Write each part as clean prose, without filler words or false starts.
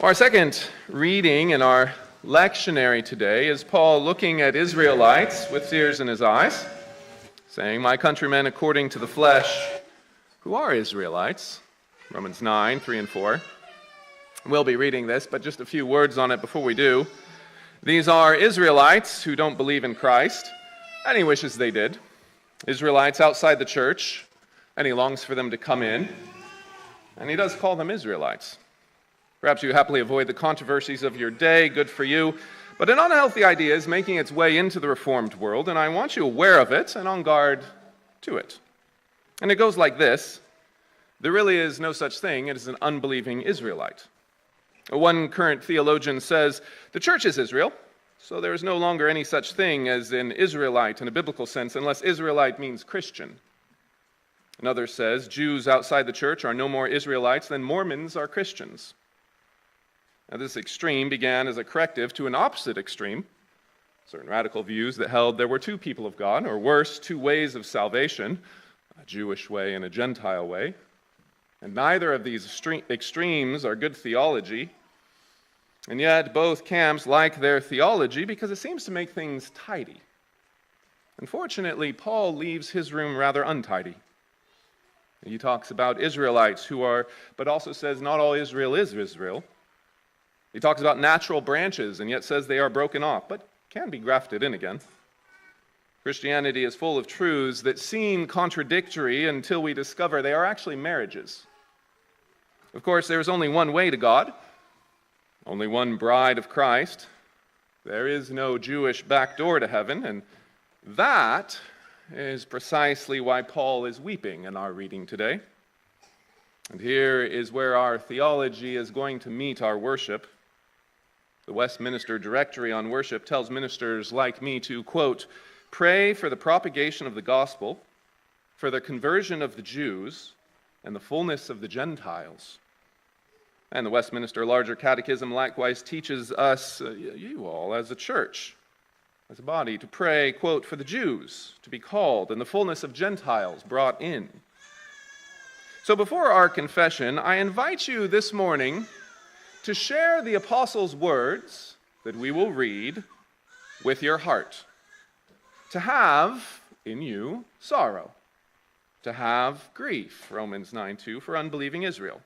Our second reading in our lectionary today is Paul looking at Israelites with tears in his eyes, saying, "My countrymen according to the flesh, who are Israelites?" Romans 9, 3 and 4. We'll be reading this, but just a few words on it before we do. These are Israelites who don't believe in Christ, and he wishes they did. Israelites outside the church, and he longs for them to come in, and he does call them Israelites. Perhaps you happily avoid the controversies of your day, good for you, but an unhealthy idea is making its way into the Reformed world, and I want you aware of it and on guard to it. And it goes like this: there really is no such thing as an unbelieving Israelite. One current theologian says, the church is Israel, so there is no longer any such thing as an Israelite in a biblical sense, unless Israelite means Christian. Another says, Jews outside the church are no more Israelites than Mormons are Christians. Now, this extreme began as a corrective to an opposite extreme, certain radical views that held there were two people of God, or worse, two ways of salvation, a Jewish way and a Gentile way. And neither of these extremes are good theology, and yet both camps like their theology because it seems to make things tidy. Unfortunately, Paul leaves his room rather untidy. He talks about Israelites who are, but also says not all Israel is Israel. He talks about natural branches and yet says they are broken off, but can be grafted in again. Christianity is full of truths that seem contradictory until we discover they are actually marriages. Of course, there is only one way to God, only one bride of Christ. There is no Jewish back door to heaven, and that is precisely why Paul is weeping in our reading today. And here is where our theology is going to meet our worship. The Westminster Directory on Worship tells ministers like me to, quote, pray for the propagation of the gospel, for the conversion of the Jews, and the fullness of the Gentiles. And the Westminster Larger Catechism likewise teaches us, you all as a church, as a body, to pray, quote, for the Jews to be called and the fullness of Gentiles brought in. So before our confession, I invite you this morning to share the apostles' words that we will read with your heart. To have in you sorrow. To have grief, Romans 9:2, for unbelieving Israel.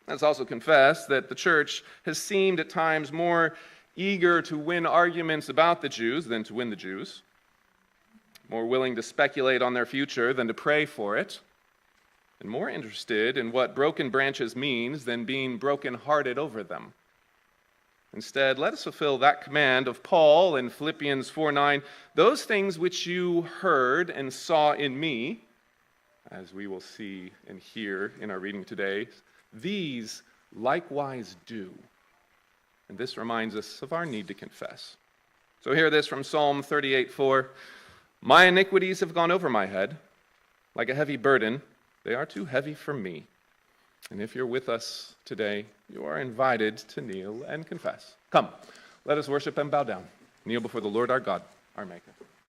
Let's also confess that the church has seemed at times more eager to win arguments about the Jews than to win the Jews, more willing to speculate on their future than to pray for it, and more interested in what broken branches means than being broken-hearted over them. Instead, let us fulfill that command of Paul in Philippians 4:9, those things which you heard and saw in me, as we will see and hear in our reading today, these likewise do. And this reminds us of our need to confess. So hear this from Psalm 38:4. My iniquities have gone over my head, like a heavy burden. They are too heavy for me. And if you're with us today, you are invited to kneel and confess. Come, let us worship and bow down. Kneel before the Lord our God, our Maker.